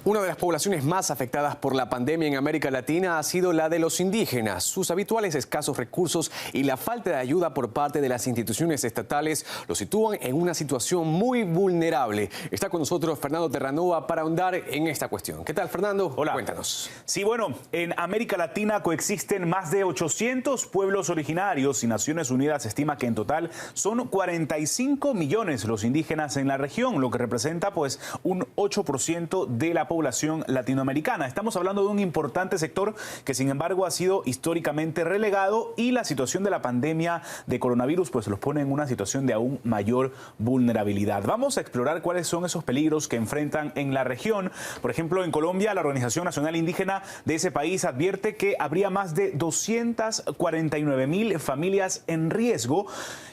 Una de las poblaciones más afectadas por la pandemia en América Latina ha sido la de los indígenas. Sus habituales escasos recursos y la falta de ayuda por parte de las instituciones estatales los sitúan en una situación muy vulnerable. Está con nosotros Fernando Terranova para ahondar en esta cuestión. ¿Qué tal, Fernando? Hola. Cuéntanos. Sí, bueno, en América Latina coexisten más de 800 pueblos originarios y Naciones Unidas estima que en total son 45 millones los indígenas en la región, lo que representa pues un 8% de la población latinoamericana. Estamos hablando de un importante sector que sin embargo ha sido históricamente relegado y la situación de la pandemia de coronavirus pues los pone en una situación de aún mayor vulnerabilidad. Vamos a explorar cuáles son esos peligros que enfrentan en la región. Por ejemplo, en Colombia, la Organización Nacional Indígena de ese país advierte que habría más de 249.000 familias en riesgo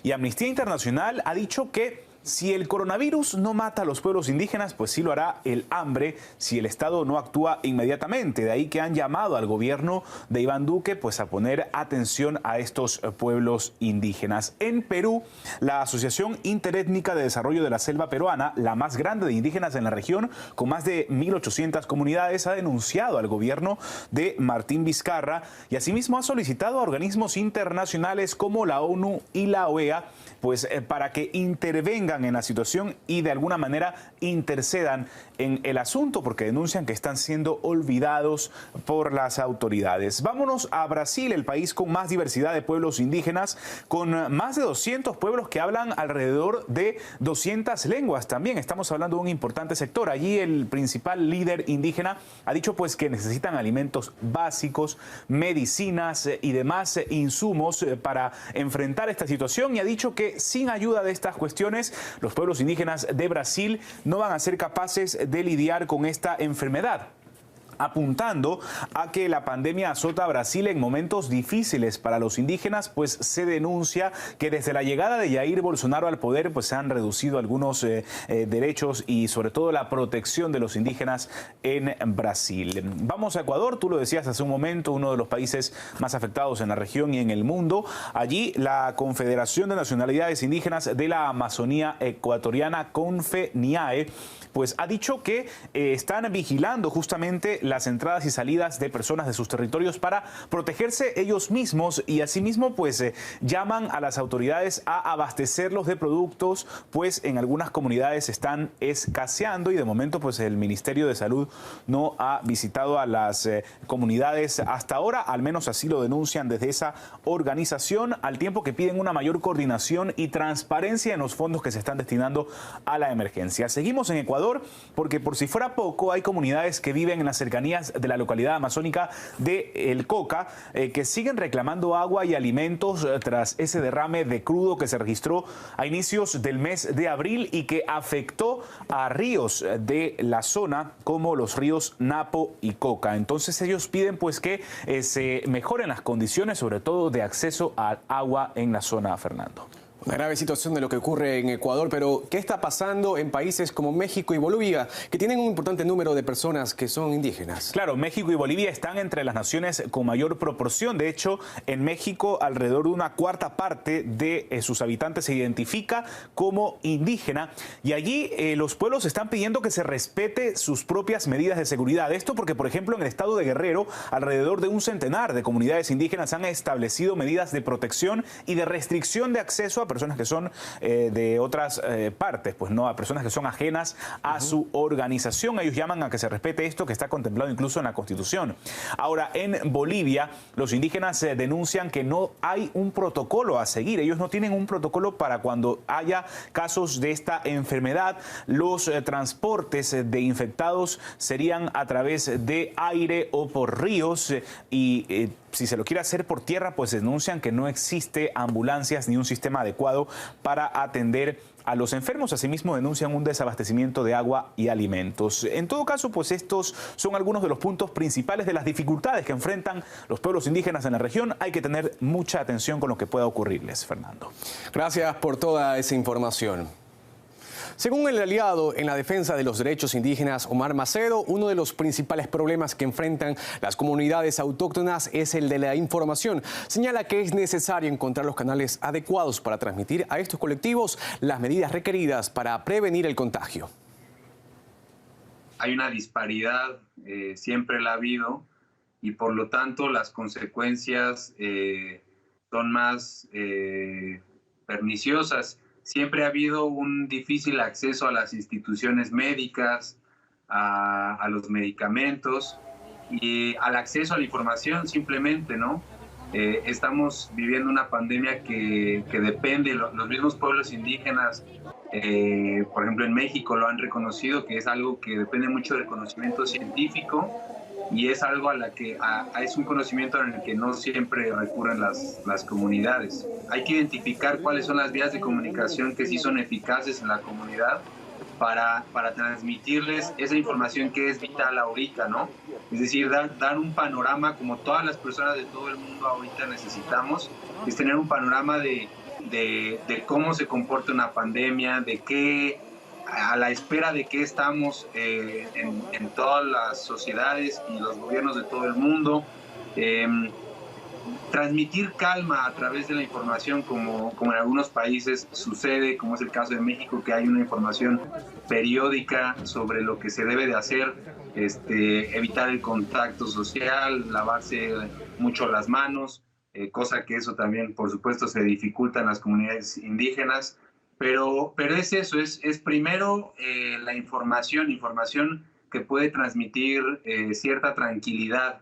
y Amnistía Internacional ha dicho que si el coronavirus no mata a los pueblos indígenas, pues sí lo hará el hambre si el Estado no actúa inmediatamente. De ahí que han llamado al gobierno de Iván Duque pues a poner atención a estos pueblos indígenas. En Perú, la Asociación Interétnica de Desarrollo de la Selva Peruana, la más grande de indígenas en la región, con más de 1.800 comunidades, ha denunciado al gobierno de Martín Vizcarra y asimismo ha solicitado a organismos internacionales como la ONU y la OEA pues para que intervengan en la situación y de alguna manera intercedan en el asunto porque denuncian que están siendo olvidados por las autoridades. Vámonos a Brasil, el país con más diversidad de pueblos indígenas, con más de 200 pueblos que hablan alrededor de 200 lenguas. También estamos hablando de un importante sector. Allí el principal líder indígena ha dicho pues que necesitan alimentos básicos, medicinas y demás insumos para enfrentar esta situación y ha dicho que sin ayuda de estas cuestiones, los pueblos indígenas de Brasil no van a ser capaces de lidiar con esta enfermedad, apuntando a que la pandemia azota a Brasil en momentos difíciles para los indígenas, pues se denuncia que desde la llegada de Jair Bolsonaro al poder pues se han reducido algunos derechos y sobre todo la protección de los indígenas en Brasil. Vamos a Ecuador, tú lo decías hace un momento, uno de los países más afectados en la región y en el mundo. Allí la Confederación de Nacionalidades Indígenas de la Amazonía Ecuatoriana, CONFENIAE, pues ha dicho que están vigilando justamente las entradas y salidas de personas de sus territorios para protegerse ellos mismos y asimismo pues llaman a las autoridades a abastecerlos de productos, pues en algunas comunidades están escaseando y de momento pues el Ministerio de Salud no ha visitado a las comunidades hasta ahora, al menos así lo denuncian desde esa organización, al tiempo que piden una mayor coordinación y transparencia en los fondos que se están destinando a la emergencia. Seguimos en Ecuador porque por si fuera poco hay comunidades que viven en las cercanías de la localidad amazónica de El Coca que siguen reclamando agua y alimentos tras ese derrame de crudo que se registró a inicios del mes de abril y que afectó a ríos de la zona como los ríos Napo y Coca. Entonces ellos piden pues que se mejoren las condiciones sobre todo de acceso al agua en la zona, Fernando. Una grave situación de lo que ocurre en Ecuador, pero ¿qué está pasando en países como México y Bolivia, que tienen un importante número de personas que son indígenas? Claro, México y Bolivia están entre las naciones con mayor proporción. De hecho, en México alrededor de una cuarta parte de sus habitantes se identifica como indígena y allí los pueblos están pidiendo que se respete sus propias medidas de seguridad. Esto porque, por ejemplo, en el estado de Guerrero, alrededor de un centenar de comunidades indígenas han establecido medidas de protección y de restricción de acceso a personas que son de otras partes, pues no, a personas que son ajenas a su organización. Ellos llaman a que se respete esto que está contemplado incluso en la Constitución. Ahora, en Bolivia, los indígenas denuncian que no hay un protocolo a seguir. Ellos no tienen un protocolo para cuando haya casos de esta enfermedad. Los transportes de infectados serían a través de aire o por ríos y si se lo quiere hacer por tierra, pues denuncian que no existe ambulancias ni un sistema adecuado para atender a los enfermos. Asimismo, denuncian un desabastecimiento de agua y alimentos. En todo caso, pues estos son algunos de los puntos principales de las dificultades que enfrentan los pueblos indígenas en la región. Hay que tener mucha atención con lo que pueda ocurrirles, Fernando. Gracias por toda esa información. Según el aliado en la defensa de los derechos indígenas, Omar Macedo, uno de los principales problemas que enfrentan las comunidades autóctonas es el de la información. Señala que es necesario encontrar los canales adecuados para transmitir a estos colectivos las medidas requeridas para prevenir el contagio. hay una disparidad, siempre la ha habido, y por lo tanto las consecuencias son más perniciosas. Siempre ha habido un difícil acceso a las instituciones médicas, a los medicamentos y al acceso a la información simplemente, ¿no? Estamos viviendo una pandemia que depende, los mismos pueblos indígenas, por ejemplo en México lo han reconocido, que es algo que depende mucho del conocimiento científico y es algo es un conocimiento en el que no siempre recurren las comunidades. Hay que identificar cuáles son las vías de comunicación que sí son eficaces en la comunidad para transmitirles esa información que es vital ahorita, ¿no? Es decir, dar un panorama como todas las personas de todo el mundo ahorita necesitamos, es tener un panorama de cómo se comporta una pandemia, de qué, a la espera de qué estamos en todas las sociedades y los gobiernos de todo el mundo. Transmitir calma a través de la información como en algunos países sucede, como es el caso de México, que hay una información periódica sobre lo que se debe de hacer, evitar el contacto social, lavarse mucho las manos, cosa que eso también por supuesto se dificulta en las comunidades indígenas, pero es eso, es primero la información que puede transmitir cierta tranquilidad